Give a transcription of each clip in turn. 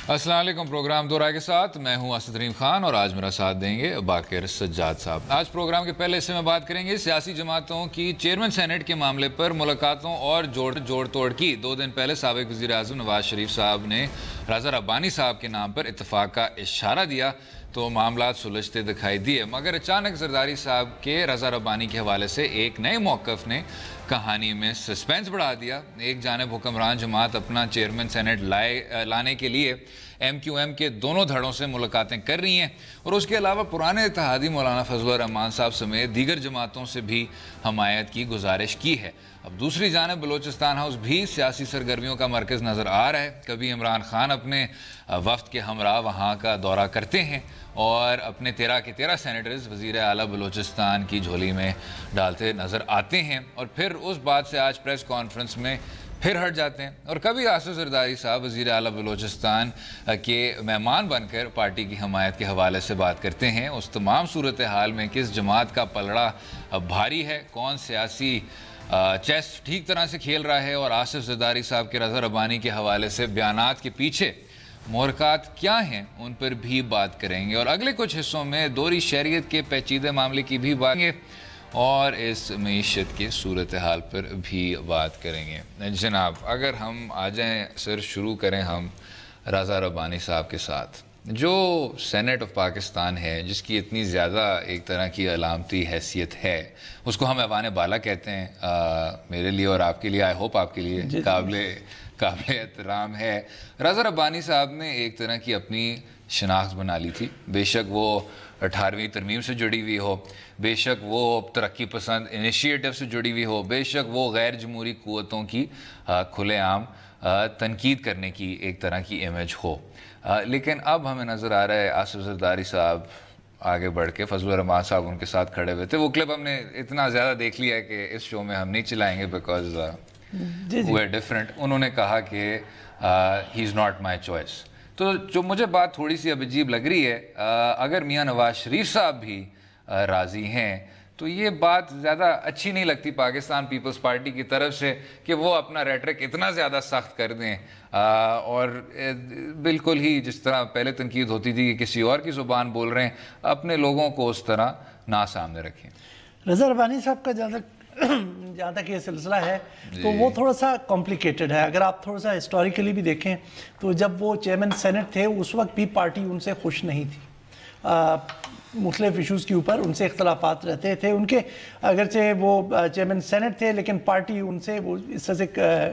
अस्सलाम वालेकुम। प्रोग्राम दो राय के साथ मैं हूं असद तरीम खान और आज मेरा साथ देंगे बाकिर सज्जाद साहब। आज प्रोग्राम के पहले हिस्से में बात करेंगे सियासी जमातों की चेयरमैन सेनेट के मामले पर मुलाकातों और जोड़ तोड़ की। 2 दिन पहले साबिक वज़ीर आज़म नवाज शरीफ साहब ने रज़ा रब्बानी साहब के नाम पर इत्तफाक का इशारा दिया तो मामला सुलझते दिखाई दिए, मगर अचानक जरदारी साहब के रज़ा रब्बानी के हवाले से एक नए मौक़िफ़ ने कहानी में सस्पेंस बढ़ा दिया। एक जानिब हुक्मरान जमात अपना चेयरमैन सेनेट लाने के लिए MQM के दोनों धड़ों से मुलाकातें कर रही हैं और उसके अलावा पुराने इत्तेहादी मौलाना फजलुर रहमान साहब समेत दीगर जमातों से भी हमायत की गुजारिश की है। अब दूसरी जानिब बलोचिस्तान हाउस भी सियासी सरगर्मियों का मरकज़ नज़र आ रहा है। कभी इमरान खान अपने वफ्द के हमरा वहाँ का दौरा करते हैं और अपने 13 के 13 सेनेटर्स वज़ीर आला बलोचिस्तान की झोली में डालते नज़र आते हैं और फिर उस बात से आज प्रेस कॉन्फ्रेंस में फिर हट जाते हैं। और कभी आसिफ जरदारी साहब वज़ीर आला बलोचिस्तान के मेहमान बनकर पार्टी की हमायत के हवाले से बात करते हैं। उस तमाम सूरत हाल में किस जमात का पलड़ा भारी है, कौन सियासी चेस ठीक तरह से खेल रहा है और आसिफ जरदारी साहब के रज़ा रब्बानी के हवाले से बयानात के पीछे मोहरकात क्या हैं, उन पर भी बात करेंगे। और अगले कुछ हिस्सों में दोहरी शरीयत के पेचीदे मामले की भी बात करेंगे और इस मईशत की सूरत हाल पर भी बात करेंगे। जनाब, अगर हम आ जाएँ सर, शुरू करें हम रज़ा रब्बानी साहब के साथ। जो सेनेट ऑफ पाकिस्तान है, जिसकी इतनी ज़्यादा एक तरह की अलामती हैसियत है, उसको हम ऐवान बाला कहते हैं। मेरे लिए और आपके लिए, आई होप आपके लिए काबिल एहतराम है। रज़ा रब्बानी साहब ने एक तरह की अपनी शनाख्त बना ली थी, बेशक वो 18वीं तरमीम से जुड़ी हुई हो, बेशक वो तरक्की पसंद इनिशिएटिव से जुड़ी हुई हो, बेशक वो गैर जमहूरी क़ुव्वतों की खुलेआम तनकीद करने की एक तरह की इमेज हो। लेकिन अब हमें नज़र आ रहा है आसिफ जरदारी साहब आगे बढ़ के, फजलुर रहमान साहब उनके साथ खड़े हुए थे। वो क्लिप हमने इतना ज़्यादा देख लिया है कि इस शो में हम नहीं चलाएंगे बिकॉज वी आर डिफरेंट। उन्होंने कहा कि he is not my choice. तो जो मुझे बात थोड़ी सी अब अजीब लग रही है, अगर मियाँ नवाज शरीफ साहब भी राज़ी हैं तो ये बात ज़्यादा अच्छी नहीं लगती पाकिस्तान पीपल्स पार्टी की तरफ से कि वो अपना रेटरिक इतना ज़्यादा सख्त कर दें और बिल्कुल ही जिस तरह पहले तनकीद होती थी कि किसी और की ज़ुबान बोल रहे हैं, अपने लोगों को उस तरह ना सामने रखें। रज़ा रब्बानी साहब का जहाँ तक ये सिलसिला है तो वो थोड़ा सा कॉम्प्लिकेटेड है। अगर आप थोड़ा सा हिस्टोरिकली भी देखें तो जब वो चेयरमैन सेनेट थे उस वक्त भी पार्टी उनसे खुश नहीं थी। मुख्तलिफ इशूज़ के ऊपर उनसे इख्तलाफात रहते थे उनके, अगरचे वो चेयरमैन सेनेट थे लेकिन पार्टी उनसे वो इस तरह से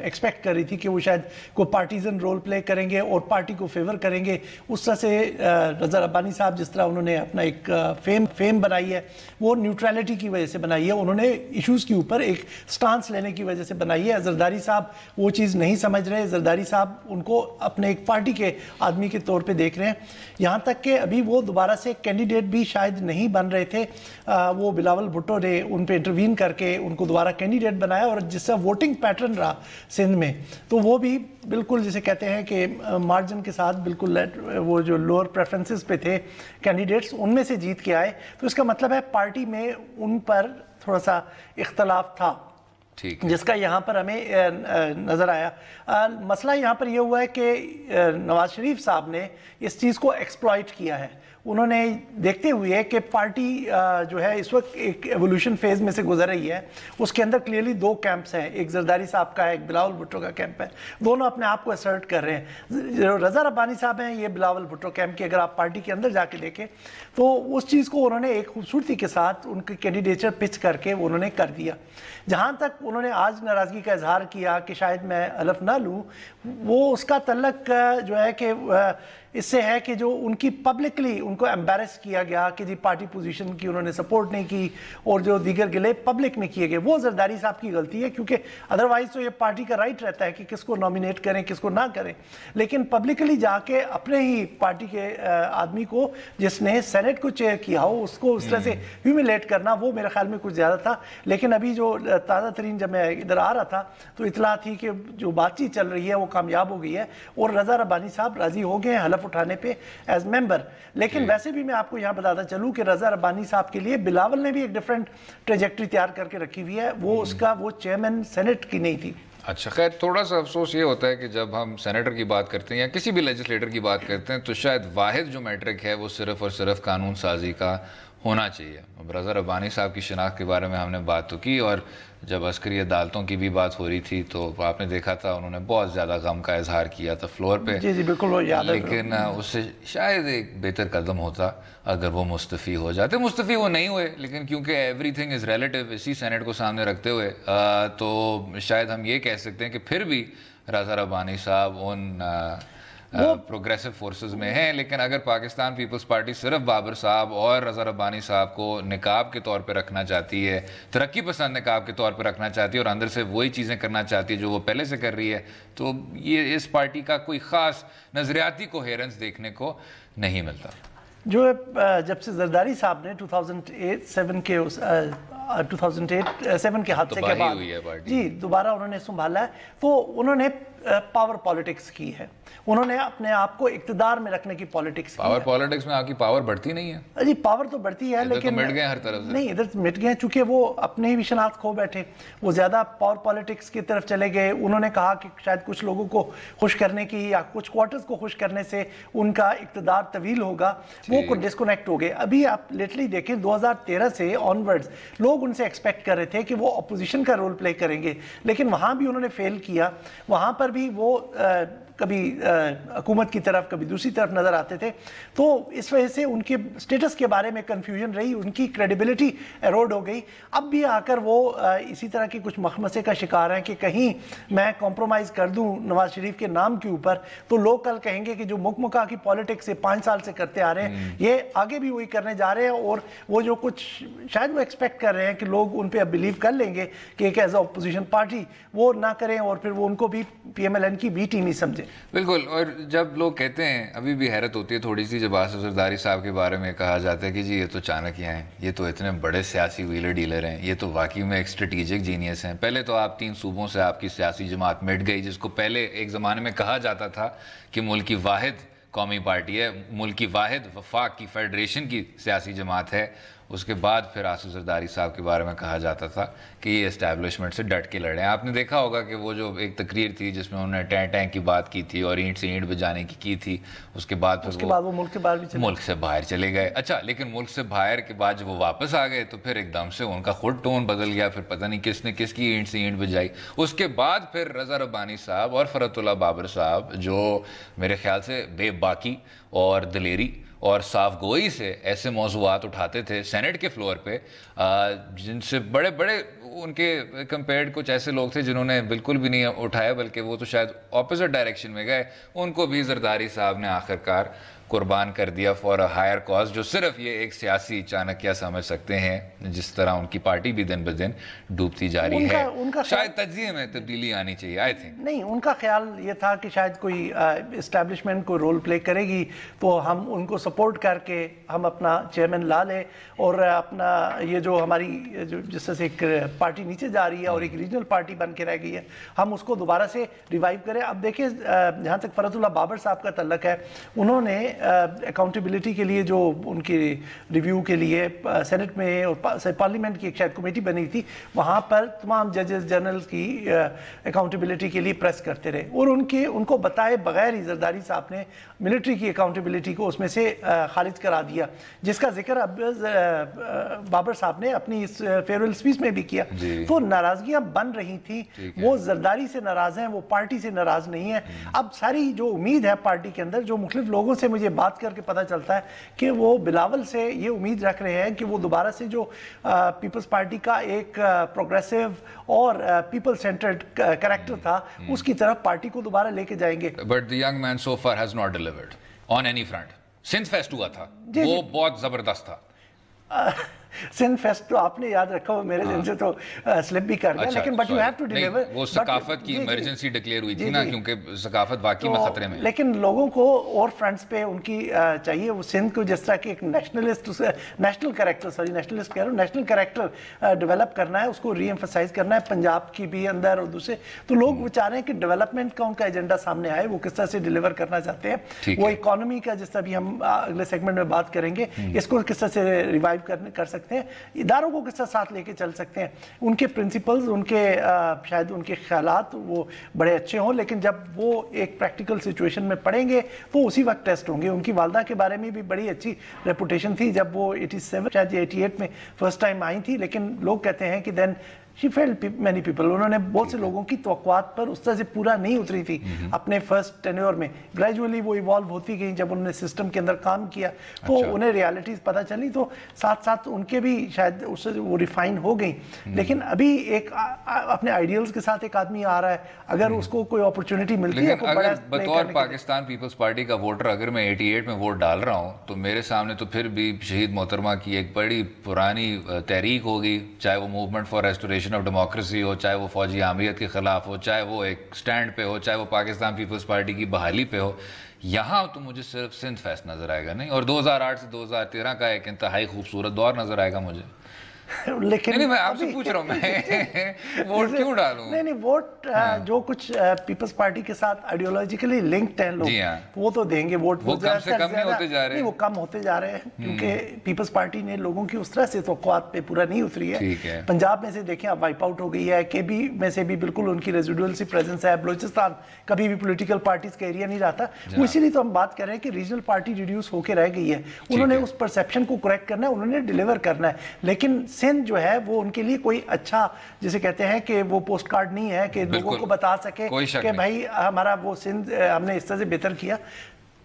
एक्सपेक्ट कर रही थी कि वो शायद कोई पार्टीजन रोल प्ले करेंगे और पार्टी को फेवर करेंगे। उस तरह से रज़ा रब्बानी साहब जिस तरह उन्होंने अपना एक फेम बनाई है वो न्यूट्रलिटी की वजह से बनाई है, उन्होंने इशूज़ के ऊपर एक स्टांस लेने की वजह से बनाई है। जरदारी साहब वो चीज़ नहीं समझ रहे, जरदारी साहब उनको अपने एक पार्टी के आदमी के तौर पर देख रहे हैं। यहाँ तक कि अभी वो दोबारा से कैंडिडेट भी शायद नहीं बन रहे थे। वो बिलावल भुट्टो ने उन पे इंटरवीन करके उनको दोबारा कैंडिडेट बनाया और जिससे वोटिंग पैटर्न रहा सिंध में, तो वो भी बिल्कुल जिसे कहते हैं कि मार्जिन के साथ बिल्कुल वो जो लोअर प्रेफरेंसेस पे थे कैंडिडेट्स उनमें से जीत के आए। तो इसका मतलब है पार्टी में उन पर थोड़ा सा इख्तलाफ था, जिसका यहाँ पर हमें नज़र आया। मसला यहाँ पर यह हुआ है कि नवाज शरीफ साहब ने इस चीज़ को एक्सप्लॉइट किया है। उन्होंने देखते हुए कि पार्टी जो है इस वक्त एक एवोल्यूशन फेज़ में से गुजर रही है, उसके अंदर क्लियरली 2 कैंप्स हैं, एक जरदारी साहब का है, एक बिलावल भुट्टो का कैंप है। दोनों अपने आप को असर्ट कर रहे हैं। जो रज़ा रब्बानी साहब हैं ये बिलावल भुट्टो कैंप की, अगर आप पार्टी के अंदर जाके देखें तो उस चीज़ को उन्होंने एक खूबसूरती के साथ उनके कैंडिडेचर पिच करके उन्होंने कर दिया। जहाँ तक उन्होंने आज नाराज़गी का इजहार किया कि शायद मैं हलफ ना लूँ, वो उसका तल्लक जो है कि इससे है कि जो उनकी पब्लिकली उनको एम्बैरेस किया गया कि जी पार्टी पोजीशन की उन्होंने सपोर्ट नहीं की और जो दीगर गिले पब्लिक में किए गए, वो जरदारी साहब की गलती है। क्योंकि अदरवाइज तो ये पार्टी का राइट रहता है कि किसको नॉमिनेट करें किसको ना करें, लेकिन पब्लिकली जाके अपने ही पार्टी के आदमी को जिसने सेनेट को चेयर किया हो उसको उस तरह से ह्यूमिलेट करना, वो मेरे ख्याल में कुछ ज़्यादा था। लेकिन अभी जो ताज़ा तरीन जब मैं इधर आ रहा था तो इतला थी कि जो बातचीत चल रही है वो कामयाब हो गई है और रज़ा रब्बानी साहब राज़ी हो गए हैं हलफ उठाने पे एज मेंबर। लेकिन वैसे भी मैं आपको यहाँ बताता चलूँ कि रज़ा रब्बानी साहब के लिए बिलावल ने भी एक डिफरेंट ट्रेजेक्ट्री तैयार करके रखी हुई है। वो उसका वो चेयरमैन सेनेट की नहीं थी, اچھا خیر تھوڑا سا افسوس یہ ہوتا ہے کہ جب ہم سینیٹر کی بات کرتے ہیں یا کسی بھی لیجسلیٹر کی بات کرتے ہیں تو شاید واحد جو میٹرک ہے وہ صرف اور صرف قانون سازی کا ہونا چاہیے. اب رضا ربانی صاحب کی شناخت کے بارے میں ہم نے بات تو کی, اور جب عسکری عدالتوں کی بھی بات ہو رہی تھی تو آپ نے دیکھا تھا انہوں نے بہت زیادہ غم کا اظہار کیا تھا فلور پہ. جی بالکل وہ یاد ہے. لیکن اس سے شاید ایک بہتر قدم ہوتا اگر وہ مستعفی ہو جاتے. مستعفی وہ نہیں ہوئے, لیکن کیونکہ ایوری تھنگ از ریلیٹیو اسی سینٹ کو سامنے رکھتے ہوئے تو شاید ہم یہ کہہ سکتے ہیں کہ پھر بھی رضا ربانی صاحب ان پروگریسو فورسز میں ہیں. لیکن اگر پاکستان پیپلز پارٹی صرف بابر صاحب اور رضا ربانی صاحب کو نقاب کے طور پہ رکھنا چاہتی ہے, ترقی پسند نقاب کے طور پہ رکھنا چاہتی ہے اور اندر سے وہی چیزیں کرنا چاہتی ہے جو وہ پہلے سے کر رہی ہے, تو یہ اس پارٹی کا کوئی خاص نظریاتی کوہیرنس دیکھنے کو نہیں ملتا. جو جب سے زرداری صاحب نے 2008-7 کے حادثے کے بعد جی دوبارہ انہوں نے سنبھالا ہے, تو انہوں نے پاور پالیٹکس کی ہے. انہوں نے اپنے آپ کو اقتدار میں رکھنے کی پالیٹکس کی. پاور پالیٹکس میں آپ کی پاور بڑھتی نہیں ہے؟ جی پاور تو بڑھتی ہے لیکن مٹ گئے ہر طرف سے. نہیں, ادھر مٹ گئے چونکہ وہ اپنے ہی بھی شناخت کھو بیٹھے, وہ زیادہ پاور پالیٹکس کی طرف چلے گئے. انہوں نے کہا کہ شاید کچھ لوگوں کو خوش کرنے کی یا کچھ کوارٹرز کو خوش کرنے سے ان کا اقتدار طویل ہوگا, وہ کو ڈسکنیکٹ ہو گئے. ابھی آپ لیٹلی دیکھیں 2013 سے آنورڈز لوگ ان سے ایکسپیکٹ کر رہے تھے کہ وہ اپوزیشن کا رول پلے کریں گے, لیکن وہاں بھی انہوں نے فیل کیا. وہاں پر بھی وہ کبھی حکومت کی طرف کبھی دوسری طرف نظر آتے تھے, تو اس وجہ سے ان کے سٹیٹس کے بارے میں کنفیوژن رہی, ان کی کریڈیبلٹی ایروڈ ہو گئی. اب بھی آ کر وہ اسی طرح کی کچھ مخمسے کا شکار ہیں کہ کہیں میں کمپرومائز کر دوں نواز شریف کے نام کے اوپر تو لوگ کل کہیں گے کہ جو مکمکا کی پالیٹکس سے 5 سال سے کرتے آ رہے ہیں یہ آگے بھی وہی کرنے جا رہے ہیں, اور وہ جو کچھ شاید وہ ایکسپیکٹ کر رہے ہیں کہ لوگ ان پہ اب بلیو کر لیں گے کہ ایک ایز اے اپوزیشن پارٹی وہ نہ کریں, اور پھر وہ ان کو بھی پی ایم ایل این کی بی ٹیم ہی سمجھیں. بالکل. اور جب لوگ کہتے ہیں, ابھی بھی حیرت ہوتی ہے تھوڑی سی جب آصف زرداری صاحب کے بارے میں کہا جاتا ہے کہ جی یہ تو چانکیہ ہیں, یہ تو اتنے بڑے سیاسی ویلر ڈیلر ہیں, یہ تو واقعی میں ایک اسٹریٹیجک جینیس ہیں. پہلے تو آپ 3 صوبوں سے آپ کی سیاسی جماعت مٹ گئی, جس کو پہلے ایک زمانے میں کہا جاتا تھا کہ ملک کی واحد قومی پارٹی ہے, ملک کی واحد وفاق کی فیڈریشن کی سیاسی جماعت ہے. اس کے بعد پھر آصف زرداری صاحب کے بارے میں کہا جاتا تھا کہ یہ اسٹیبلشمنٹ سے ڈٹ کے لڑے ہیں. آپ نے دیکھا ہوگا کہ وہ جو ایک تقریر تھی جس میں انہوں نے ٹینک کی بات کی تھی اور اینٹ سے اینٹ بجانے کی تھی, اس کے بعد وہ ملک سے باہر چلے گئے. اچھا, لیکن ملک سے باہر کے بعد جب وہ واپس آ گئے تو پھر ایک دم سے ان کا خود ٹون بدل گیا, پھر پتہ نہیں کس نے کس کی اینٹ سے اینٹ بجائی. اس کے بعد پھر رضا ربانی صاحب اور فرحت اللہ بابر صاحب جو میرے خیال سے بے باکی اور دلیری اور صاف گوئی سے ایسے موضوعات اٹھاتے تھے سینٹ کے فلور پہ, جن سے بڑے بڑے ان کے کمپیئرڈ کچھ ایسے لوگ تھے جنہوں نے بالکل بھی نہیں اٹھایا, بلکہ وہ تو شاید اپوزٹ ڈائریکشن میں گئے. ان کو بھی زرداری صاحب نے آخرکار قربان کر دیا فار اے ہائر کاز, جو صرف یہ ایک سیاسی چانکیہ سمجھ سکتے ہیں, جس طرح ان کی پارٹی بھی دن بدن ڈوبتی جا رہی ہے. شاید تجزیے میں تبدیلی آنی چاہیے. آئی تھنک نہیں, ان کا خیال یہ تھا کہ شاید کوئی اسٹیبلشمنٹ کو رول پلے کرے گی تو ہم ان کو سپورٹ کر کے ہم اپنا چیئرمین لا لیں, اور اپنا یہ جو ہماری جس طرح سے ایک پارٹی نیچے جا رہی ہے اور ایک ریجنل پارٹی بن کے رہ گئی ہے, ہم اس کو دوبارہ سے ریوائیو کریں. اب دیکھیں جہاں تک فرحت اللہ بابر صاحب کا تعلق ہے, انہوں نے اکاؤنٹیبلٹی کے لیے جو ان کی ریویو کے لیے سینٹ میں اور پارلیمنٹ کی ایک شاید کمیٹی بنی تھی, وہاں پر تمام ججز جنرلز کی اکاؤنٹیبلٹی کے لیے پریس کرتے رہے, اور ان کو بتائے بغیر ہی زرداری صاحب نے ملٹری کی اکاؤنٹیبلٹی کو اس میں سے خارج کرا دیا, جس کا ذکر اب بابر صاحب نے اپنی اس فیئرویل اسپیچ میں بھی کیا. تو ناراضگیاں بن رہی تھیں, وہ زرداری سے ناراض ہیں, وہ پارٹی سے ناراض نہیں ہیں. اب ساری جو امید ہے پارٹی کے اندر, جو مختلف لوگوں سے مجھے بات کر کے پتہ چلتا ہے کہ وہ بلاول سے یہ امید رکھ رہے ہیں کہ وہ دوبارہ سے جو پیپلز پارٹی کا ایک پروگریسو اور پیپل سینٹرڈ کریکٹر تھا, اس کی طرف پارٹی کو دوبارہ لے کے جائیں گے. But the young man so far has not delivered on any front. Sindh fest ہوا تھا, وہ بہت زبردست تھا. سندھ فیسٹ تو آپ نے یاد رکھا ہو, میرے دن سے تو سلپ بھی کر گیا, لیکن but you have to deliver. وہ ثقافت کی ایمرجنسی ڈکلیئر ہوئی تھی نا, کیونکہ ثقافت واقعی میں خطرے میں. لیکن لوگوں کو اور فرنٹس پہ ان کی چاہیے, وہ سندھ کو جس طرح کی ایک نیشنل کریکٹر ڈیولپ کرنا ہے, اس کو ری ایمفسائز کرنا ہے پنجاب کی بھی اندر اور دوسرے. تو لوگ وہ چاہ رہے ہیں کہ ڈیولپمنٹ کا ان کا ایجنڈا سامنے آئے, وہ کس طرح سے ڈیلیور کرنا چاہتے ہیں. وہ اکانومی کا جس طرح بھی ہم اگلے سیگمنٹ میں بات کریں گے, اس کو کس طرح سے ریوائیو کر سکتے सकते हैं, इदारों को किस तरह साथ लेके चल सकते हैं, उनके प्रिंसिपल्स, उनके शायद उनके ख्यालात वो बड़े अच्छे हों, लेकिन जब वो एक प्रैक्टिकल सिचुएशन में पड़ेंगे वो उसी वक्त टेस्ट होंगे। उनकी वालदा के बारे में भी बड़ी अच्छी रेपुटेशन थी जब वो 87 शायद 88 में फर्स्ट टाइम आई थी, लेकिन लोग कहते हैं कि then she failed many people, उन्होंने बहुत से लोगों की तवक्कुआत पर उस तरह से पूरा नहीं उतरी थी अपने फर्स्ट टेन्योर में। ग्रेजुअली वो इवॉल्व होती गई, जब उन्होंने सिस्टम के अंदर काम किया तो उन्हें रियलिटीज पता चली, तो साथ साथ उनके भी शायद उससे वो रिफाइन हो गई। लेकिन अभी एक अपने आइडियल्स के साथ एक आदमी आ रहा है, अगर उसको कोई अपॉर्चुनिटी मिलती है, अगर बतौर पाकिस्तान पीपल्स पार्टी का वोटर अगर मैं 88 में वोट डाल रहा हूँ तो मेरे सामने तो फिर भी शहीद मोहतरमा की एक बड़ी पुरानी तहरीक होगी, चाहे वो movement for restoration of democracy हो, चाहे वो फौजी आमरीत के खिलाफ हो, चाहे वो एक स्टैंड पे हो, चाहे वो पाकिस्तान पीपल्स पार्टी की बहाली पे हो। यहाँ तो मुझे सिर्फ सिंध फेस्ट नजर आएगा नहीं, और 2008 से 2013 का एक इंतहाई खूबसूरत दौर नजर आएगा मुझे। लेकिन नहीं, मैं आपसे पूछ रहा हूँ मैं वोट क्यों डालूं? नहीं वोट जो कुछ पीपल्स पार्टी के साथ आइडियोलॉजिकली लिंक्ड हैं लोग, वो तो देंगे वोट। वो कम से कम नहीं होते जा रहे हैं, वो कम होते जा रहे हैं क्योंकि पीपल्स पार्टी ने लोगों की उस तरह से तवक्कुआत पे पूरा नहीं उतरी है। पंजाब में से देखें अब वाइप आउट हो गई है, केबी में से भी बिल्कुल उनकी रेजिडुअल सी प्रेजेंस है, बलूचिस्तान कभी भी पॉलिटिकल पार्टीज का एरिया नहीं रहता, वो इसीलिए तो हम बात कर रहे हैं कि रीजनल पार्टी रिड्यूस होकर रह गई है। उन्होंने उस परसेप्शन को करेक्ट करना है, उन्होंने डिलीवर करना है, लेकिन सिंध जो है वो उनके लिए कोई अच्छा, जिसे कहते हैं कि वो पोस्ट कार्ड नहीं है कि लोगों को बता सके कि भाई हमारा वो सिंध हमने इस तरह से बेहतर किया।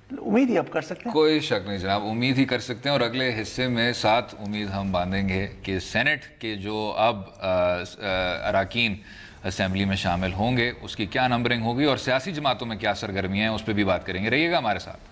उम्मीद ही अब कर सकते हैं, कोई शक नहीं जनाब, उम्मीद ही कर सकते हैं। और अगले हिस्से में साथ उम्मीद हम बांधेंगे कि सेनेट के जो अब अराकीन असेंबली में शामिल होंगे उसकी क्या नंबरिंग होगी और सियासी जमातों में क्या सरगर्मियां हैं, उस पर भी बात करेंगे। रहिएगा हमारे साथ।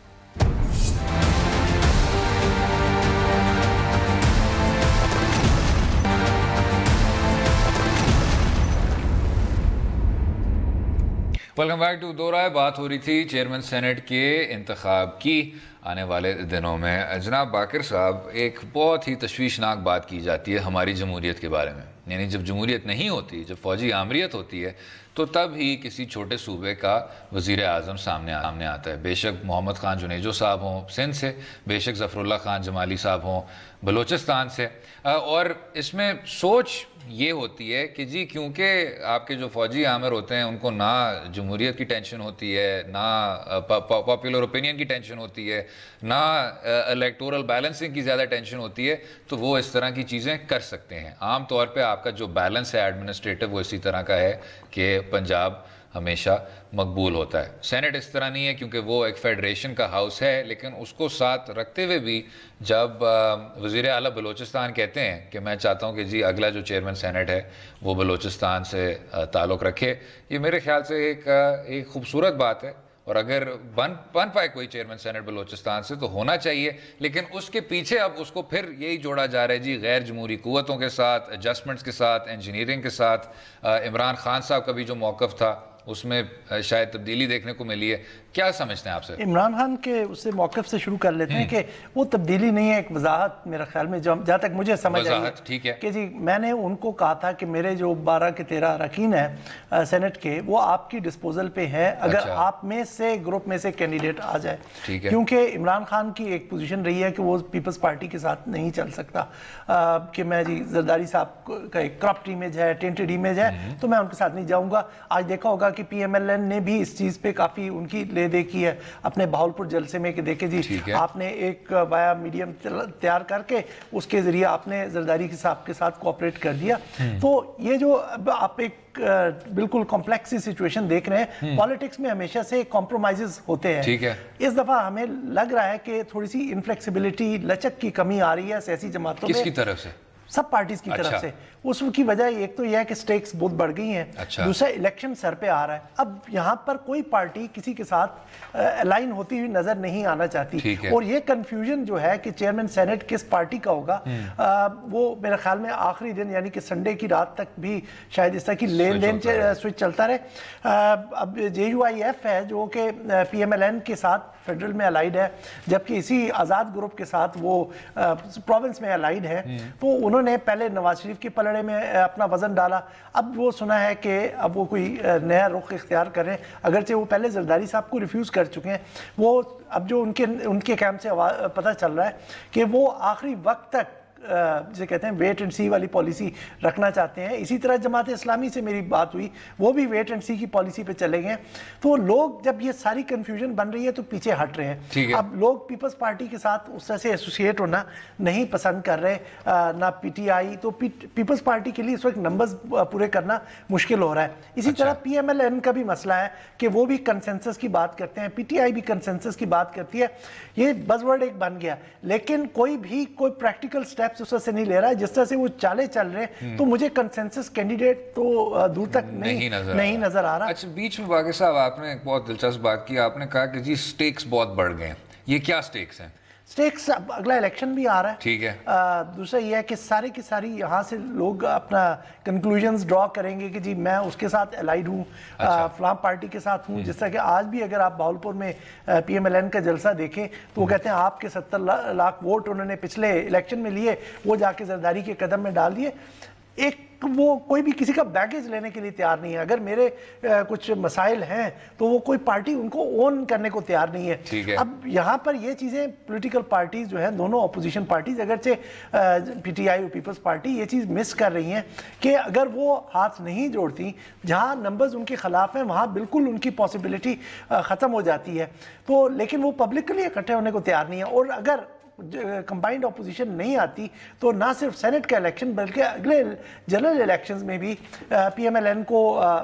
वेलकम बैक टू दो राय। बात हो रही थी चेयरमैन सेनेट के इंतखाब की आने वाले दिनों में। जनाब बाकर साहब, एक बहुत ही तशवीशनाक बात की जाती है हमारी जमहूरियत के बारे में, यानी जब जमहूरियत नहीं होती, जब फौजी आमरीत होती है, तो तब ही किसी छोटे सूबे का वज़ीर आज़म सामने आता है। बेशक मोहम्मद ख़ान जुनेजो साहब हों सिंध से, बेशक ज़फ़रुल्लाह ख़ान जमाली साहब हों बलूचिस्तान से, और इसमें सोच ये होती है कि जी क्योंकि आपके जो फौजी आमिर होते हैं उनको ना जमहूरियत की टेंशन होती है, ना पॉपुलर ओपिनियन की टेंशन होती है, ना इलेक्टोरल बैलेंसिंग की ज़्यादा टेंशन होती है, तो वो इस तरह की चीज़ें कर सकते हैं। आम तौर पे आपका जो बैलेंस है एडमिनिस्ट्रेटिव वो इसी तरह का है कि पंजाब हमेशा मकबूल होता है। सेनेट इस तरह नहीं है क्योंकि वो एक फेडरेशन का हाउस है, लेकिन उसको साथ रखते हुए भी जब वज़ीर आला बलूचिस्तान कहते हैं कि मैं चाहता हूँ कि जी अगला जो चेयरमैन सेनेट है वो बलूचिस्तान से ताल्लुक़ रखे, ये मेरे ख्याल से एक खूबसूरत बात है। और अगर बन पाए कोई चेयरमैन सेनेट बलूचिस्तान से तो होना चाहिए, लेकिन उसके पीछे अब उसको फिर यही जोड़ा जा रहा है जी गैर जमहूरी क़ुव्वतों के साथ, एडजस्टमेंट्स के साथ, इंजीनियरिंग के साथ। इमरान खान साहब का भी जो मौक़िफ़ था उसमें शायद तब्दीली देखने को मिली है। क्या समझते हैं आपसे? इमरान खान के उससे मौक़िफ़ से शुरू कर लेते हैं कि वो तब्दीली नहीं है, एक वजाहत मेरे ख्याल में जहाँ तक मुझे समझ आई है, ठीक है कि जी मैंने उनको कहा था कि मेरे जो 12 के 13 अरकान हैं सेनेट के, वो आपकी डिस्पोजल पे है अगर आप में से ग्रुप में से कैंडिडेट आ जाए, क्योंकि इमरान खान की एक पोजीशन रही है कि वो पीपल्स पार्टी के साथ नहीं चल सकता, कि मैं जी जरदारी साहब का एक करप्ट इमेज है, टेंटेड इमेज है, तो मैं उनके साथ नहीं जाऊँगा। आज देखा होगा कि PMLN ने भी इस चीज़ पे काफ़ी उनकी ले देखी है अपने बहावलपुर जलसे में कि देखे जी आपने एक वाया मीडियम तैयार करके उसके जरिए आपने जरदारी साहब के साथ कोऑपरेट कर दिया। तो ये जो आप एक बिल्कुल कॉम्प्लेक्स सी सिचुएशन देख रहे हैं, पॉलिटिक्स में हमेशा से कॉम्प्रोमाइजेस होते हैं। ठीक है, इस दफा हमें लग रहा है कि थोड़ी सी इनफ्लेक्सिबिलिटी, लचक की कमी आ रही है सियासी जमातों में। किसकी तरफ से? सब पार्टीज की तरफ से। उसकी वजह एक तो यह है कि स्टेक्स बहुत बढ़ गई हैं, दूसरा इलेक्शन सर पे आ रहा है। अब यहाँ पर कोई पार्टी किसी के साथ अलाइन होती हुई नजर नहीं आना चाहती, और ये कंफ्यूजन जो है कि चेयरमैन सेनेट किस पार्टी का होगा, वो मेरे ख्याल में आखिरी दिन यानी कि संडे की रात तक भी शायद इस तरह की लेन देन स्विच चलता रहे। अब JUIF है जो कि PMLN के साथ फेडरल में अलाइड है, जबकि इसी आज़ाद ग्रुप के साथ वो प्रोविंस में अलाइड है। तो उन्होंने पहले नवाज शरीफ के पलड़े में अपना वजन डाला, अब वो सुना है कि अब वो कोई नया रुख इख्तियार कर रहे हैं, अगरचे वो पहले जरदारी साहब को रिफ्यूज़ कर चुके हैं। वो अब जो उनके कैंप से पता चल रहा है कि वो आखिरी वक्त तक जिसे कहते हैं वेट एंड सी वाली पॉलिसी रखना चाहते हैं। इसी तरह जमात इस्लामी से मेरी बात हुई, वो भी वेट एंड सी की पॉलिसी पे चले गए। तो लोग जब ये सारी कंफ्यूजन बन रही है तो पीछे हट रहे हैं। अब लोग पीपल्स पार्टी के साथ उस तरह से एसोसिएट होना नहीं पसंद कर रहे, ना पीटीआई। तो पीपल्स पार्टी के लिए इस वक्त नंबर्स पूरे करना मुश्किल हो रहा है। इसी तरह पीएमएलएन का भी मसला है कि वो भी कंसेंसस की बात करते हैं, पीटीआई भी कंसेंसस की बात करती है। ये बज़वर्ड एक बन गया, लेकिन कोई प्रैक्टिकल स्टेप्स उस तरह से नहीं ले रहा है जिस तरह से वो चाले चल रहे हैं। तो मुझे कंसेंसस कैंडिडेट तो दूर तक नहीं नजर आ रहा। अच्छा, बीच में बाकी साहब आपने एक बहुत दिलचस्प बात की, आपने कहा कि जी स्टेक्स बहुत बढ़ गए। ये क्या स्टेक्स हैं? स्टेक्स, अगला इलेक्शन भी आ रहा है, ठीक है। दूसरा ये है कि सारी की सारी यहाँ से लोग अपना कंक्लूजन्स ड्रॉ करेंगे कि जी मैं उसके साथ एलाइड हूँ, फलां पार्टी के साथ हूँ। जिस तरह कि आज भी अगर आप भावलपुर में पीएमएलएन का जलसा देखें तो वो कहते हैं आपके 70 लाख वोट उन्होंने पिछले इलेक्शन में लिए, वो जाके जरदारी के कदम में डाल दिए। एक वो कोई भी किसी का बैगेज लेने के लिए तैयार नहीं है। अगर मेरे कुछ मसाइल हैं तो वो कोई पार्टी उनको ओन करने को तैयार नहीं है। अब यहाँ पर ये चीज़ें पॉलिटिकल पार्टीज जो है, दोनों अपोजिशन पार्टीज, अगरचे पीटीआई और पीपल्स पार्टी ये चीज़ मिस कर रही हैं कि अगर वो हाथ नहीं जोड़ती, जहाँ नंबर्स उनके खिलाफ हैं वहाँ बिल्कुल उनकी पॉसिबिलिटी ख़त्म हो जाती है। तो लेकिन वो पब्लिकली इकट्ठे होने को तैयार नहीं है। और अगर कंबाइंड ऑपोजिशन नहीं आती तो ना सिर्फ सेनेट का इलेक्शन बल्कि अगले जनरल इलेक्शंस में भी पीएमएलएन को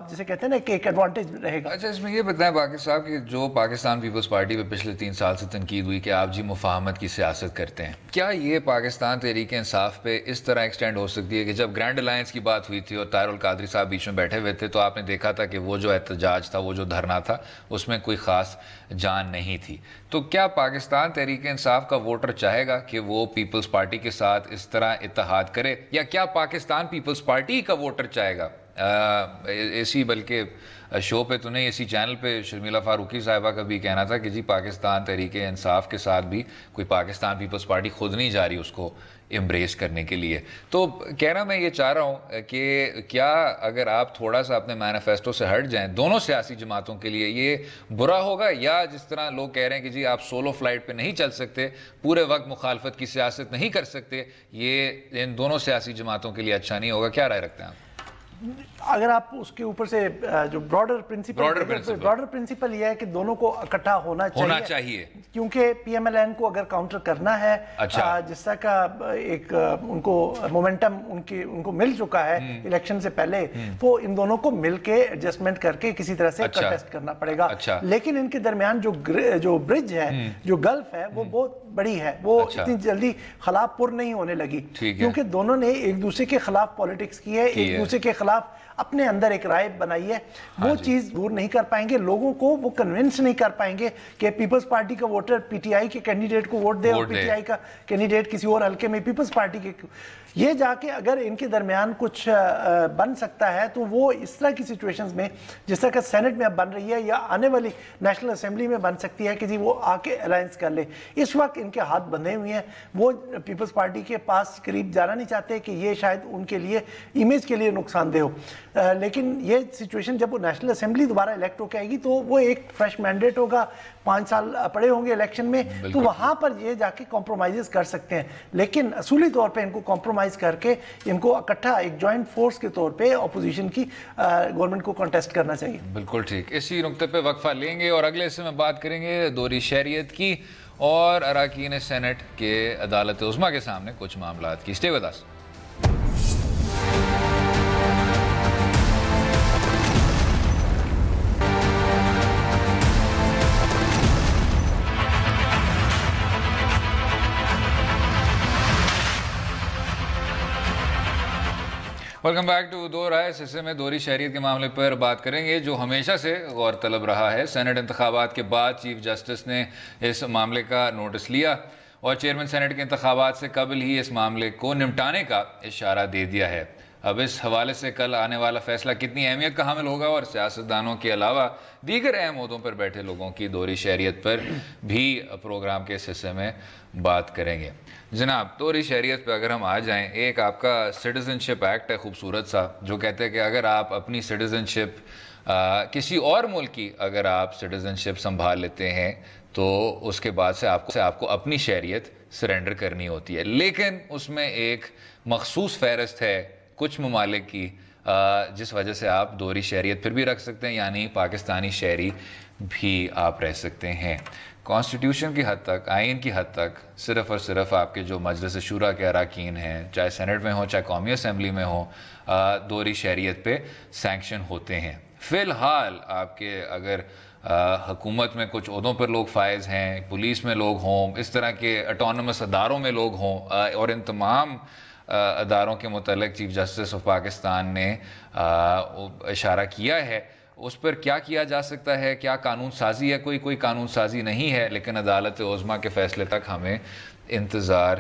जिसे कहते हैं ना कि एक एडवांटेज रहेगा। अच्छा, इसमें ये बताएं बाकी साहब कि जो पाकिस्तान पीपल्स पार्टी पे पिछले 3 साल से तनकीद हुई कि आप जी मुफाहमत की सियासत करते हैं, क्या ये पाकिस्तान तहरीक इंसाफ पे इस तरह एक्सटेंड हो सकती है कि जब ग्रैंड अलायंस की बात हुई थी और तारुल कादरी साहब बीच में बैठे हुए थे तो आपने देखा था कि वो जो एहतजाज था, वो जो धरना था, उसमें कोई ख़ास जान नहीं थी। तो क्या पाकिस्तान तहरीक इंसाफ का वोटर चाहेगा कि वो पीपल्स पार्टी के साथ इस तरह इत्तेहाद करे, या क्या पाकिस्तान पीपल्स पार्टी का वोटर चाहेगा? इसी बल्कि शो पे तो नहीं, इसी चैनल पे शर्मिला फारूकी साहिबा का भी कहना था कि जी पाकिस्तान तहरीक इंसाफ के साथ भी कोई पाकिस्तान पीपल्स पार्टी खुद नहीं जा रही उसको एम्ब्रेस करने के लिए। तो कहना मैं ये चाह रहा हूँ कि क्या अगर आप थोड़ा सा अपने मैनिफेस्टो से हट जाएं दोनों सियासी जमातों के लिए, ये बुरा होगा? या जिस तरह लोग कह रहे हैं कि जी आप सोलो फ्लाइट पे नहीं चल सकते, पूरे वक्त मुखालफत की सियासत नहीं कर सकते, ये इन दोनों सियासी जमातों के लिए अच्छा नहीं होगा? क्या राय रखते हैं आप? अगर आप उसके ऊपर से जो ब्रॉडर प्रिंसिपल ये है कि दोनों को इकट्ठा होना चाहिए, क्योंकि पीएमएलएन को अगर काउंटर करना है, जिस तरह का एक उनको मोमेंटम उनको मिल चुका है इलेक्शन से पहले, तो इन दोनों को मिलके एडजस्टमेंट करके किसी तरह से कंटेस्ट करना पड़ेगा। लेकिन इनके दरमियान जो ब्रिज है, जो गल्फ है, वो बहुत बड़ी है, वो इतनी जल्दी खिलाफ पुर नहीं होने लगी, क्योंकि दोनों ने एक दूसरे के खिलाफ पॉलिटिक्स की है, एक दूसरे के खिलाफ अपने अंदर एक राय बनाई है। वो चीज दूर नहीं कर पाएंगे, लोगों को वो कन्विंस नहीं कर पाएंगे कि पीपल्स पार्टी का वोटर पीटीआई के कैंडिडेट को वोट दे और पीटीआई का कैंडिडेट किसी और हल्के में पीपल्स पार्टी के। ये जाके अगर इनके दरमियान कुछ बन सकता है तो वो इस तरह की सिचुएशंस में, जिस तरह का सेनेट में अब बन रही है या आने वाली नेशनल असेंबली में बन सकती है कि जी वो आके अलायंस कर ले। इस वक्त इनके हाथ बंधे हुए हैं, वो पीपल्स पार्टी के पास करीब जाना नहीं चाहते कि ये शायद उनके लिए इमेज के लिए नुकसानदेह हो। लेकिन ये सिचुएशन जब वो नेशनल असेंबली दोबारा इलेक्ट होकर आएगी तो वो एक फ्रेश मैंडेट होगा, 5 साल पड़े होंगे इलेक्शन में, तो वहां पर ये जाके कॉम्प्रोमाइजेस कर सकते हैं। लेकिन असूली तौर पे इनको कॉम्प्रोमाइज करके इनको इकट्ठा एक जॉइंट फोर्स के तौर पे अपोजिशन की गवर्नमेंट को कॉन्टेस्ट करना चाहिए। बिल्कुल ठीक। इसी नुक्ते पे वक्फा लेंगे और अगले हिस्से में बात करेंगे दोहरी शहरियत की और अरकान सेनेट के अदालत उज़्मा के सामने कुछ मामलात की। Stay with us. Welcome back to दो राय। इस हिस्से में दोहरी शहरियत के मामले पर बात करेंगे जो हमेशा से गौर तलब रहा है। सेनेट इंतखाबात के बाद चीफ जस्टिस ने इस मामले का नोटिस लिया और चेयरमैन सेनेट के इंतखाबात से कबल ही इस मामले को निपटाने का इशारा दे दिया है। अब इस हवाले से कल आने वाला फैसला कितनी अहमियत का हामिल होगा और सियासतदानों के अलावा दीगर अहम ओहदों पर बैठे लोगों की दोहरी शहरियत पर भी प्रोग्राम के इस हिस्से में बात करेंगे। जनाब, दोहरी शहरियत पर अगर हम आ जाएं, एक आपका सिटीजनशिप एक्ट है खूबसूरत सा, जो कहते हैं कि अगर आप अपनी सिटीजनशिप किसी और मुल्क की अगर आप सिटीजनशिप संभाल लेते हैं तो उसके बाद से आपको अपनी शहरियत سرنڈر کرنی ہوتی ہے. لیکن اس میں ایک مخصوص فہرست ہے کچھ ممالک کی جس وجہ سے آپ دوہری شہریت پھر بھی رکھ سکتے ہیں, یعنی پاکستانی شہری بھی آپ رہ سکتے ہیں. کانسٹیٹیوشن کی حد تک, آئین کی حد تک صرف اور صرف آپ کے جو مجلس شورا کے اراکین ہیں, چاہے سینٹ میں ہوں چاہے قومی اسمبلی میں ہوں, دوہری شہریت پہ سینکشن ہوتے ہیں. فی الحال آپ کے اگر حکومت میں کچھ عہدوں پر لوگ فائز ہیں, پولیس میں لوگ ہوں, اس طرح کے اٹانومس اداروں میں لوگ ہوں, اور ان تمام اداروں کے متعلق چیف جسٹس آف پاکستان نے اشارہ کیا ہے, اس پر کیا کیا جا سکتا ہے, کیا قانون سازی ہے, کوئی قانون سازی نہیں ہے, لیکن عدالت عظمیٰ کے فیصلے تک ہمیں انتظار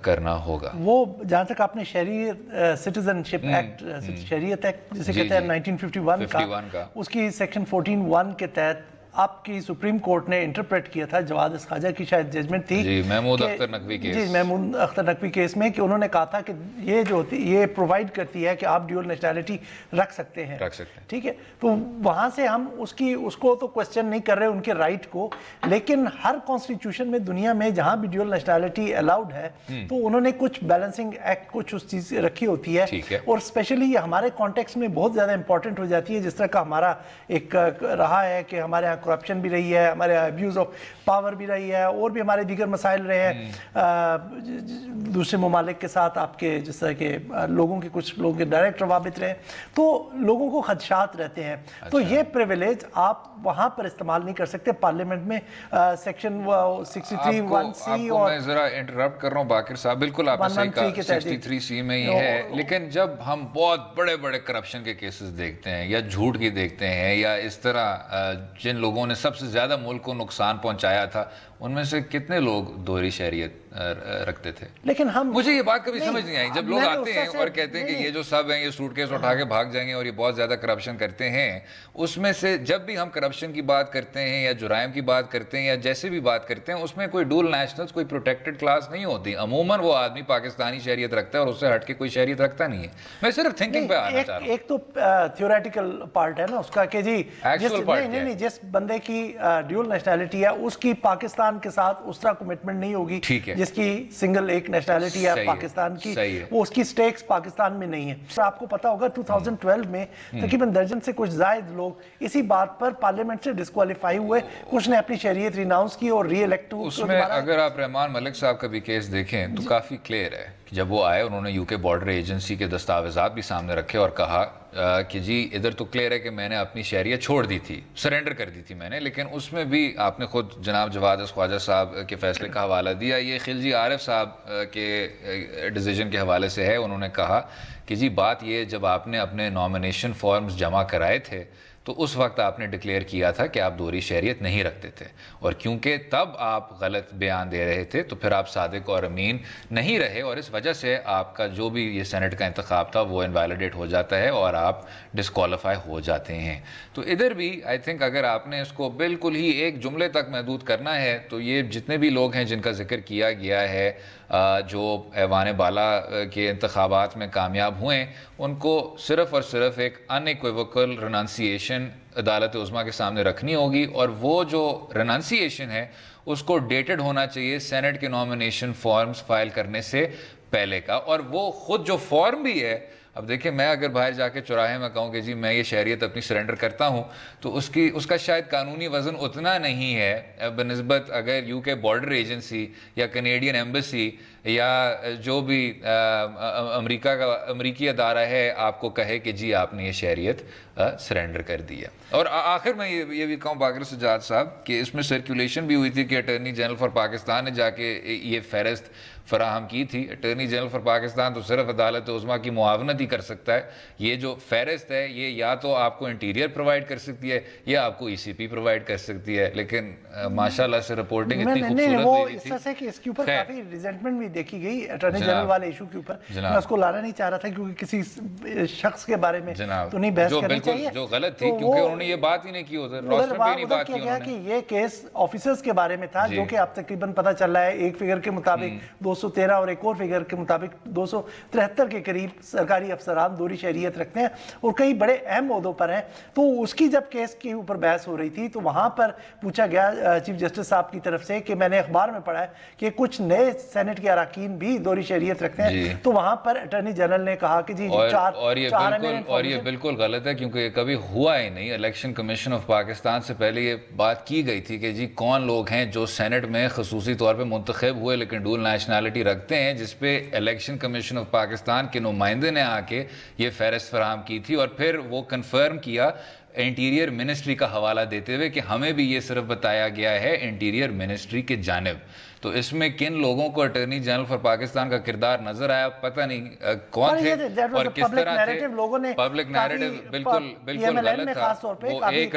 کرنا ہوگا. وہ جہاں تک آپ نے سٹیزن شپ ایکٹ, شہریت ایکٹ جسے کہتے ہیں 1951 کا, اس کی سیکشن 14(1) کے تحت آپ کی سپریم کورٹ نے انٹرپریٹ کیا تھا, جواد خواجہ کی شاید ججمنٹ تھی, جی محمود اختر نقوی کیس, جی محمود اختر نقوی کیس میں, کہ انہوں نے کہا تھا کہ یہ جو ہوتی یہ پرووائڈ کرتی ہے کہ آپ ڈیول نیشنلٹی رکھ سکتے ہیں, ٹھیک ہے. تو وہاں سے ہم اس کو تو کوسچن نہیں کر رہے ان کے رائٹ کو, لیکن ہر کانسٹیٹیوشن میں دنیا میں جہاں بھی ڈیول نیشنلٹی الاؤڈ ہے تو انہوں نے کچھ بیلنسنگ ایکٹ کچھ اس چیز رکھی ہوتی ہے, اور اسپیشلی یہ ہمارے کانٹیکس میں بہت زیادہ امپورٹنٹ ہو جاتی ہے, جس طرح کا ہمارا ایک رہا ہے کہ ہمارے یہاں کرپشن بھی رہی ہے, ہمارے ابیوز آف پاور بھی رہی ہے, اور بھی ہمارے دیگر مسائل رہے ہیں دوسرے ممالک کے ساتھ, آپ کے جس طرح کے لوگوں کے کچھ لوگوں کے ڈائریکٹ روابط رہے, تو لوگوں کو خدشات رہتے ہیں. تو یہ پریویلیج آپ وہاں پر استعمال نہیں کر سکتے. پارلیمنٹ میں سیکشن 63(1)(c) اور میں ذرا انٹرپٹ کر رہا ہوں باقر صاحب, بالکل آپ نے صحیح کہا 63(c) میں ہی ہے, لیکن جب ہم بہت بڑے بڑے کرپشن کے کیسز دیکھتے ہیں یا جھوٹ کی دیکھتے ہیں, یا اس طرح جن لوگوں نے سب سے زیادہ ملک کو نقصان پہنچایا تھا, ان میں سے کتنے لوگ دوہری شہریت رکھتے تھے؟ لیکن مجھے یہ بات کبھی سمجھ نہیں آئی جب لوگ آتے ہیں اور کہتے ہیں کہ یہ جو سب ہیں یہ سوٹ کیس اٹھا کے بھاگ جائیں گے اور یہ بہت زیادہ کرپشن کرتے ہیں. اس میں سے جب بھی ہم کرپشن کی بات کرتے ہیں یا جرائم کی بات کرتے ہیں یا جیسے بھی بات کرتے ہیں, اس میں کوئی ڈول نیشنلز, کوئی پروٹیکٹڈ کلاس نہیں ہوتی. عموماً وہ آدمی پاکستانی شہریت رکھتا ہے اور اس سے ہٹ کے کوئی شہریت رکھتا نہیں ہے. میں صرف تھنکنگ پہ آنا چاہ رہا ہوں. ایک تو تھیوریٹیکل پارٹ ہے نا اس کا کہ جی جس بندے کی ڈیول نیشنلٹی ہے اس کی پاکستان کے ساتھ اس طرح کمٹمنٹ نہیں ہوگی جس کی سنگل ایک نیشنلٹی ہے پاکستان کی, وہ اس کی سٹیکس پاکستان میں نہیں ہے. آپ کو پتا ہوگا 2012 میں تقریباً درجن سے کچھ زائد لوگ اسی بات پر پارلیمنٹ سے ڈسکوالیفائی ہوئے, کچھ نے اپنی شہریت ریناؤنس کی اور ری الیکٹ ہوئے. اس میں اگر آپ رحمان ملک صاحب کا بھی کیس دیکھیں تو کافی کلیئر ہے. جب وہ آئے انہوں نے یو کے بارڈر ایجنسی کے دستاویزات بھی سامنے رکھے اور کہا کہ جی ادھر تو کلیئر ہے کہ میں نے اپنی شہریت چھوڑ دی تھی, سرنڈر کر دی تھی میں نے, لیکن اس میں بھی آپ نے خود جناب جواد خواجہ صاحب کے فیصلے کا حوالہ دیا. یہ خلجی عارف صاحب کے ڈیسیجن کے حوالے سے ہے. انہوں نے کہا کہ جی بات یہ, جب آپ نے اپنے نامینیشن فارمز جمع کرائے تھے تو اس وقت آپ نے ڈکلیئر کیا تھا کہ آپ دوہری شہریت نہیں رکھتے تھے, اور کیونکہ تب آپ غلط بیان دے رہے تھے تو پھر آپ صادق اور امین نہیں رہے, اور اس وجہ سے آپ کا جو بھی یہ سینٹ کا انتخاب تھا وہ انویلیڈیٹ ہو جاتا ہے اور آپ ڈسکوالیفائی ہو جاتے ہیں. تو ادھر بھی آئی تھنک اگر آپ نے اس کو بالکل ہی ایک جملے تک محدود کرنا ہے تو یہ جتنے بھی لوگ ہیں جن کا ذکر کیا گیا ہے جو ایوان بالا کے انتخابات میں کامیاب ہوئے, ان کو صرف اور صرف ایک ان ایکویوکل رینانسیشن عدالت عظمیٰ کے سامنے رکھنی ہوگی, اور وہ جو رینانسیشن ہے اس کو ڈیٹڈ ہونا چاہیے سینٹ کے نامینیشن فارمز فائل کرنے سے پہلے کا. اور وہ خود جو فارم بھی ہے, اب دیکھیں میں اگر باہر جا کے چوراہے میں کہوں کہ جی میں یہ شہریت اپنی سرنڈر کرتا ہوں تو اس کا شاید قانونی وزن اتنا نہیں ہے بنسبت اگر یو کے بارڈر ایجنسی یا کینیڈین ایمبیسی یا جو بھی امریکی ادارہ ہے آپ کو کہے کہ جی آپ نے یہ شہریت سرنڈر کر دیا. اور آخر میں یہ بھی کہوں باقر سجاد صاحب کہ اس میں سرکولیشن بھی ہوئی تھی کہ اٹارنی جنرل فار پاکستان نے جا کے یہ فہرست فراہم کی تھی. اٹارنی جنرل فار پاکستان تو صرف عدالت عظمیٰ کی معاونت ہی کر سکتا ہے. یہ جو فہرست ہے یہ یا تو آپ کو انٹیریئر پرووائڈ کر سکتی ہے یا آپ کو ای سی پی پرووائڈ کر سکتی ہے, لیکن ماشاءاللہ سے رپورٹنگ اتنی خوبصورت ہوئی تھی. اس سے کہ اس کے اوپر کافی ریزنٹمنٹ بھی देखी गई अटॉर्नी जनरल वाले इशू के ऊपर। मैं उसको लाना नहीं चाह रहा था क्योंकि किसी शख्स के बारे में तो नहीं बहस करनी चाहिए, जो गलत थी, क्योंकि उन्होंने ये बात ही नहीं की उधर रोस्टर पे नहीं बात की उन्होंने कि ये केस ऑफिसर्स के बारे में था, जो कि अब तकरीबन पता चल रहा है एक फिगर के मुताबिक 213 और एक और फिगर के मुताबिक 273 के करीब सरकारी अफसरान दोहरी शहरियत रखते हैं और कई बड़े अहम ओहदों पर हैं। तो उसकी जब केस के ऊपर बहस हो रही थी तो वहां पर पूछा गया चीफ जस्टिस साहब की तरफ से कि मैंने अखबार में पढ़ा है कि कुछ नए सेनेट के अरकान भी दोहरी शहरियत रखते हैं। तो वहां पर अटॉर्नी जनरल ने कहा कि जी और ये बिल्कुल गलत है, क्योंकि कभी हुआ ही नहीं। इलेक्शन कमीशन ऑफ पाकिस्तान से पहले ये बात की गई थी कि जी कौन लोग हैं जो सेनेट में खसूसी तौर पे मुंतखब हुए लेकिन डुअल नेशनैलिटी रखते हैं, जिसपे इलेक्शन कमीशन ऑफ पाकिस्तान के नुमाइंदे ने आके ये फहरिस्त फराहम की थी और फिर वो कन्फर्म किया इंटीरियर मिनिस्ट्री का हवाला देते हुए कि हमें भी ये सिर्फ बताया गया है इंटीरियर मिनिस्ट्री की जानिब। तो इसमें किन लोगों को अटॉर्नी जनरल फॉर पाकिस्तान का किरदार नजर आया पता नहीं कौन थे और किस तरह थे। पब्लिक नैरेटिव बिल्कुल गलत था। वो एक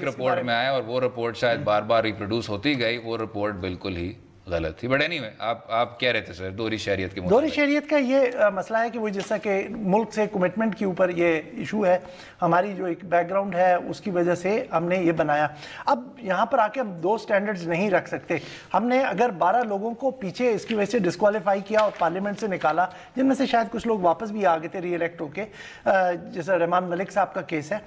रिपोर्ट में आया और वो रिपोर्ट शायद बार बार रिप्रोड्यूस होती गई, वो रिपोर्ट बिल्कुल ही गलत थी। बट एनीवे आप कह रहे थे सर दोहरी शहरियत के दोहरी शहरियत का ये मसला है कि वो जैसा कि मुल्क से कमिटमेंट के ऊपर ये इशू है, हमारी जो एक बैकग्राउंड है उसकी वजह से हमने ये बनाया। अब यहाँ पर आके हम दो स्टैंडर्ड्स नहीं रख सकते। हमने अगर 12 लोगों को पीछे इसकी वजह से डिस्क्वालीफाई किया और पार्लियामेंट से निकाला, जिनमें से शायद कुछ लोग वापस भी आ गए थे री इलेक्ट होके, जैसे रहमान मलिक साहब का केस है,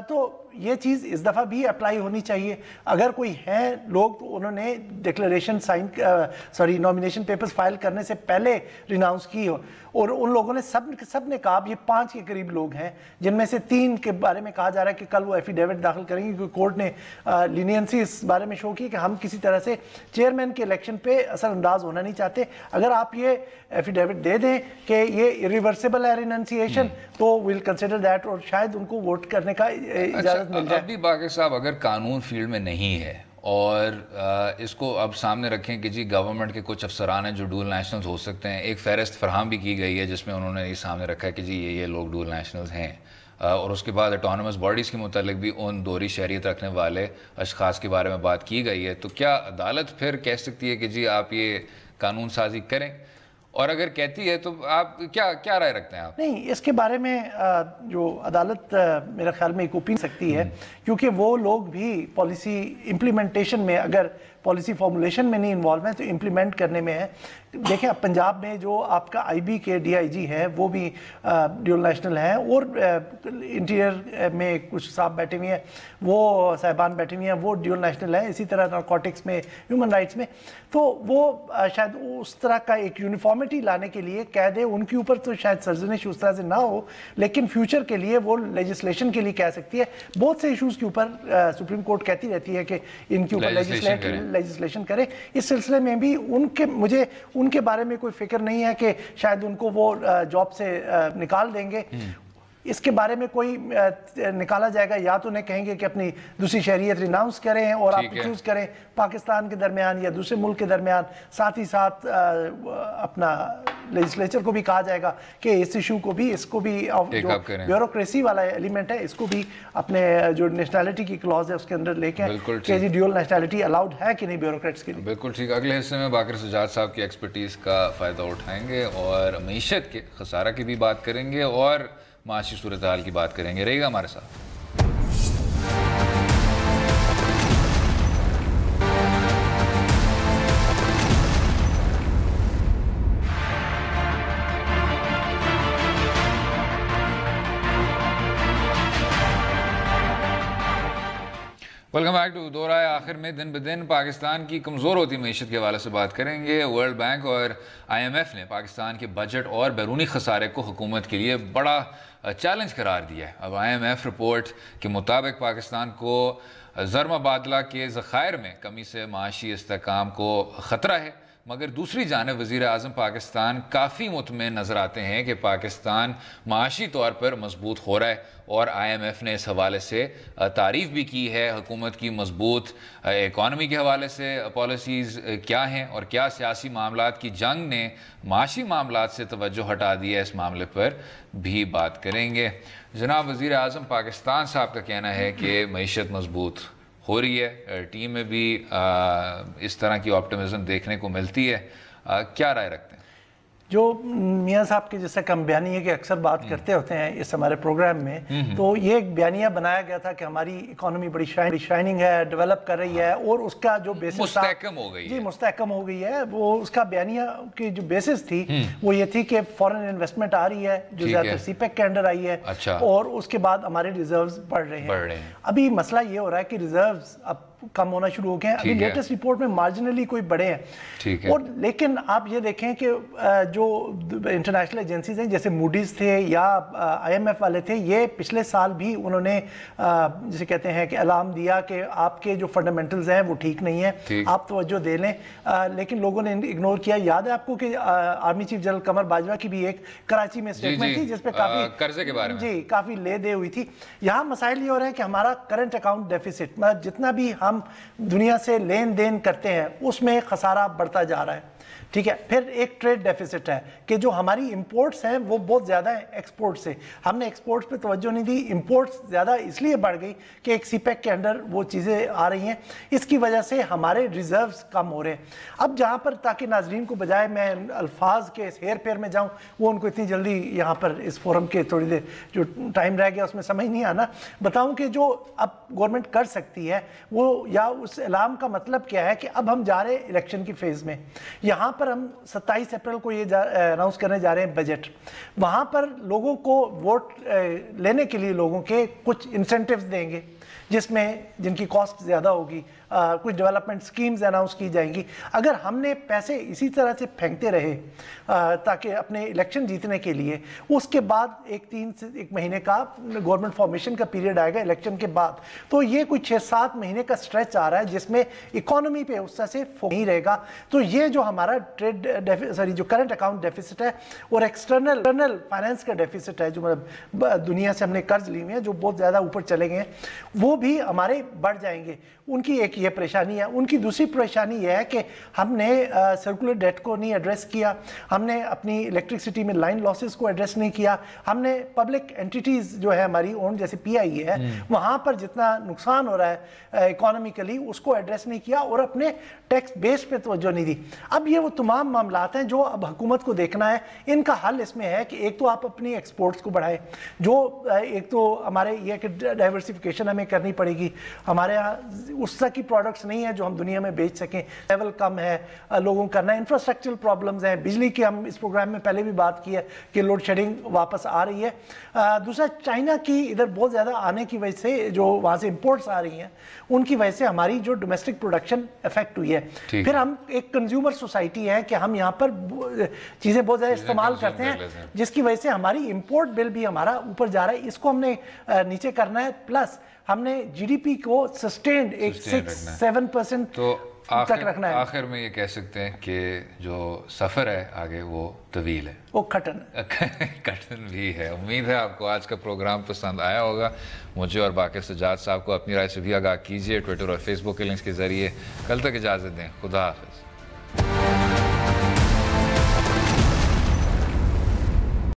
तो ये चीज़ इस दफ़ा भी अप्लाई होनी चाहिए। अगर कोई है लोग तो उन्होंने डिक्लेरेशन नॉमिनेशन पेपर्स फाइल करने से पहले रिनाउंस की हो, और उन लोगों ने सब ने कहा, ये 5 के करीब लोग हैं जिनमें से 3 के बारे में कहा जा रहा है कि कल वो एफिडेविट दाखिल करेंगे क्योंकि कोर्ट ने लीनियंसी इस बारे में शो की कि हम किसी तरह से चेयरमैन के इलेक्शन पे असरअंदाज होना नहीं चाहते। अगर आप ये एफिडेविट दे दें कि ये इरिवर्सिबल है रिनंसिएशन, तो विल कंसिडर दैट और शायद उनको वोट करने का इजाजत मिल जाए। अभी बाकी साहब अगर कानून फील्ड में नहीं है और इसको अब सामने रखें कि जी गवर्नमेंट के कुछ अफसरान हैं जो डुअल नेशनल्स हो सकते हैं, एक फहरिस्त फराहम भी की गई है जिसमें उन्होंने ये सामने रखा है कि जी ये लोग डुअल नेशनल्स हैं, और उसके बाद ऑटोनमस बॉडीज़ के मुतालिक भी उन दोहरी शहरियत रखने वाले अशखास के बारे में बात की गई है। तो क्या अदालत फिर कह सकती है कि जी आप ये कानून साजी करें, और अगर कहती है तो आप क्या राय रखते हैं आप? नहीं, इसके बारे में जो अदालत मेरा ख्याल में एक ओपिनियन सकती है, क्योंकि वो लोग भी पॉलिसी इम्प्लीमेंटेशन में, अगर पॉलिसी फॉर्मुलेशन में नहीं इन्वॉल्व है तो इम्प्लीमेंट करने में है। देखें अब पंजाब में जो आपका आईबी के डीआईजी है वो भी ड्यूल नेशनल है, और इंटीरियर में कुछ साहब बैठे हुए हैं, वो साहिबान बैठे हुए हैं, वो ड्यूल नेशनल है। इसी तरह नारकोटिक्स में, ह्यूमन राइट्स में, तो वो शायद उस तरह का एक यूनिफॉर्मिटी लाने के लिए कह दे, उनके ऊपर तो शायद सर्जनिश उस तरह से ना हो, लेकिन फ्यूचर के लिए वो लेजिस्लेशन के लिए कह सकती है। बहुत से इशूज़ के ऊपर सुप्रीम कोर्ट कहती रहती है कि इनके ऊपर लेजिस्लेशन करे। इस सिलसिले में भी मुझे उनके बारे में कोई फिक्र नहीं है कि शायद उनको वो जॉब से निकाल देंगे। इसके बारे में कोई निकाला जाएगा, या तो उन्हें कहेंगे कि अपनी दूसरी शहरियत रिनाउंस करें और आप चूज करें पाकिस्तान के दरमियान या दूसरे मुल्क के दरमियान। साथ ही साथ अपना लेजिस्लेचर को भी कहा जाएगा कि इस इशू को भी, इसको भी, जो ब्यूरोक्रेसी वाला एलिमेंट है इसको भी अपने जो नेशनैलिटी की क्लॉज है उसके अंदर लेके कि जी ड्यूअल नेशनैलिटी अलाउड है कि नहीं ब्यूरोक्रेट्स के लिए। बिल्कुल ठीक। अगले हिस्से में बाकर सज्जाद साहब की एक्सपर्टीज़ का फ़ायदा उठाएंगे और मईशत के खसारा की भी बात करेंगे और माशी सूरत हाल की बात करेंगे। रहेगा हमारे साथ। वेलकम बैक टू दो राय। आखिर में दिन ब दिन पाकिस्तान की कमज़ोर होती मीशत के हवाले से बात करेंगे। वर्ल्ड बैंक और IMF ने पाकिस्तान के बजट और बैरूनी खसारे को हुकूमत के लिए बड़ा चैलेंज करार दिया है। अब IMF रिपोर्ट के मुताबिक पाकिस्तान को ज़र मुबादला के ज़खायर में कमी से माशी इस्तेहकाम को ख़तरा है, मगर दूसरी जानिब वज़ीर आज़म पाकिस्तान काफ़ी मुतमईन नज़र आते हैं कि पाकिस्तान माशी तौर पर मजबूत हो रहा है, और IMF ने इस हवाले से तारीफ़ भी की है हुकूमत की मजबूत इकॉनमी के हवाले से पॉलिसीज़ क्या हैं और क्या सियासी मामलात की जंग ने माशी मामलात से तवज्जो हटा दी है, इस मामले पर भी बात करेंगे। जनाब वज़ीर आज़म पाकिस्तान साहब का कहना है कि मईशत मजबूत हो रही है, टीम में भी इस तरह की ऑप्टिमिज़म देखने को मिलती है। کیا رائے رکھتے ہیں؟ جو میاں صاحب کے جیسا کہ ہم بیانیے کی اکثر بات کرتے ہوتے ہیں اس ہمارے پروگرام میں، تو یہ ایک بیانیہ بنایا گیا تھا کہ ہماری اکانومی بڑی شائننگ ہے، ڈیولپ کر رہی ہے، اور اس کا جو بیسس مستحکم ہو گئی ہے. جی مستحکم ہو گئی ہے. وہ اس کا بیانیہ کی جو بیسس تھی وہ یہ تھی کہ فورن انویسٹمنٹ آ رہی ہے جو زیادہ تر سی پیک کے انڈر آئی ہے، اور اس کے بعد ہمارے ریزروز بڑھ رہے ہیں. ابھی مسئلہ یہ ہو رہا ہے کہ ریزروز اب کم ہونا شروع ہو گئے ہیں. ابھی لیٹسٹ رپورٹ میں مارجنلی کوئی بڑھے ہیں، اور لیکن آپ یہ دیکھیں کہ جو انٹرنیشنل ایجنسیز ہیں جیسے موڈیز تھے یا آئی ایم ایف والے تھے، یہ پچھلے سال بھی انہوں نے جسے کہتے ہیں کہ الارم دیا کہ آپ کے جو فنڈامنٹلز ہیں وہ ٹھیک نہیں ہیں، آپ توجہ دے لیں. لیکن لوگوں نے اگنور کیا. یاد ہے آپ کو کہ army chief general Qamar Bajwa کی بھی ایک کراچی میں اسٹیٹمنٹ تھی جس پہ کافی قرضے کے بارے میں جی کافی لے دے ہوئی تھی. یہاں مسائل یہ ہو رہے ہیں کہ ہمارا کرنٹ اکاؤنٹ ڈیفیسٹ، مطلب جتنا بھی ہم دنیا سے لین دین کرتے ہیں اس میں خسارہ بڑھتا جا رہا ہے. ٹھیک ہے. پھر ایک ٹریڈ ڈیفیسٹ ہے کہ جو ہماری امپورٹس ہیں وہ بہت زیادہ ہیں ایکسپورٹ سے. ہم نے ایکسپورٹس پہ توجہ نہیں دی. امپورٹس زیادہ اس لیے بڑھ گئی کہ ایک سی پیک کے انڈر وہ چیزیں آ رہی ہیں، اس کی وجہ سے ہمارے ریزروز کم ہو رہے ہیں. اب جہاں پر تاکہ ناظرین کو بجائے میں الفاظ کے ہیر پھیر میں جاؤں، وہ ان کو اتنی جلدی یہاں پر اس فورم کے تھوڑی دیر جو ٹائم رہ گیا اس میں سمجھ نہیں آنا، بتاؤں کہ جو اب گورنمنٹ کر سکتی ہے وہ، یا اس اعلان کا مطلب کیا ہے کہ اب ہم جا رہے ہیں الیکشن کی فیز میں. یہاں پر ہم 27 اپریل کو یہ اناؤنس کرنے جا رہے ہیں بجٹ. وہاں پر لوگوں کو ووٹ لینے کے لیے لوگوں کے کچھ انسینٹیوز دیں گے جس میں جن کی کاسٹ زیادہ ہوگی، کچھ ڈیولپمنٹ سکیمز اناؤنس کی جائیں گی. اگر ہم نے پیسے اسی طرح سے پھینکتے رہے تاکہ اپنے الیکشن جیتنے کے لیے، اس کے بعد ایک 3 سے 1 مہینے کا گورنمنٹ فارمیشن کا پیریڈ آئے گا الیکشن کے بعد، تو یہ کوئی 6-7 مہینے کا سٹریچ آ رہا ہے جس میں اکانومی پہ اس طرح سے نہیں رہے گا. تو یہ جو ہمارا جو کرنٹ اکاؤنٹ ڈیفیسٹ ہے اور ایکسٹرنل فائنانس کا ڈیفیسٹ ہے، جو مطلب دنیا سے ہم نے قرض لی ہوئے ہیں جو بہت زیادہ اوپر چلے گئے ہیں، وہ بھی ہمارے بڑھ جائیں گے. ان کی ایک یہ پریشانی ہے. ان کی دوسری پریشانی یہ ہے کہ ہم نے سرکولر ڈیٹ کو نہیں ایڈریس کیا، ہم نے اپنی الیکٹرسٹی میں لائن لاسز کو ایڈریس نہیں کیا، ہم نے پبلک انٹیٹیز جو ہے ہماری اون جیسے پی آئی اے ہے وہاں پر جتنا نقصان ہو رہا ہے اکانومیکلی اس کو ایڈریس نہیں کیا، اور اپنے ٹیکس بیس پہ توجہ نہیں دی. اب یہ وہ تمام معاملات ہیں جو اب حکومت کو دیکھنا ہے. ان کا حل اس میں ہے کہ ایک تو آپ اپنی ایکسپورٹس کو بڑھائیں، جو ایک تو ہمارے یہ کہ ڈائیورسیفیکیشن ہمیں کرنی پڑے گی. ہمارے یہاں اس طرح کی پروڈکٹس نہیں ہیں جو ہم دنیا میں بیچ سکیں، لیول کم ہے، لوگوں کرنا ہے. انفراسٹرکچرل پرابلمز ہیں، بجلی کی ہم اس پروگرام میں پہلے بھی بات کی ہے کہ لوڈ شیڈنگ واپس آ رہی ہے. دوسرا چائنا کی ادھر بہت زیادہ آنے کی وجہ سے جو وہاں سے امپورٹس آ رہی ہیں ان کی وجہ سے ہماری جو ڈومیسٹک پروڈکشن افیکٹ ہوئی ہے. پھر ہم ایک کنزیومر سوسائٹی ہے کہ ہم یہاں پر چیزیں بہت زیادہ استعمال کرتے ہیں جس کی وجہ سے ہماری امپورٹ بل بھی ہمارا اوپر جا رہا ہے. اس کو ہم نے نیچے کرنا ہے. پلس ہم نے جی ڈی پی کو سسٹینڈ ایک 6-7% تک رکھنا ہے. آخر میں یہ کہہ سکتے ہیں کہ جو سفر ہے آگے وہ طویل ہے، وہ کٹن بھی ہے. امید ہے آپ کو آج کا پروگرام پسند آیا ہوگا. مجھے اور باقی سجاد صاحب کو اپنی رائے سے بھی آگاہ کیجیے ٹویٹر اور فیس بک کے لنکس کے ذریعے. کل تک اجازت دیں. خدا حافظ.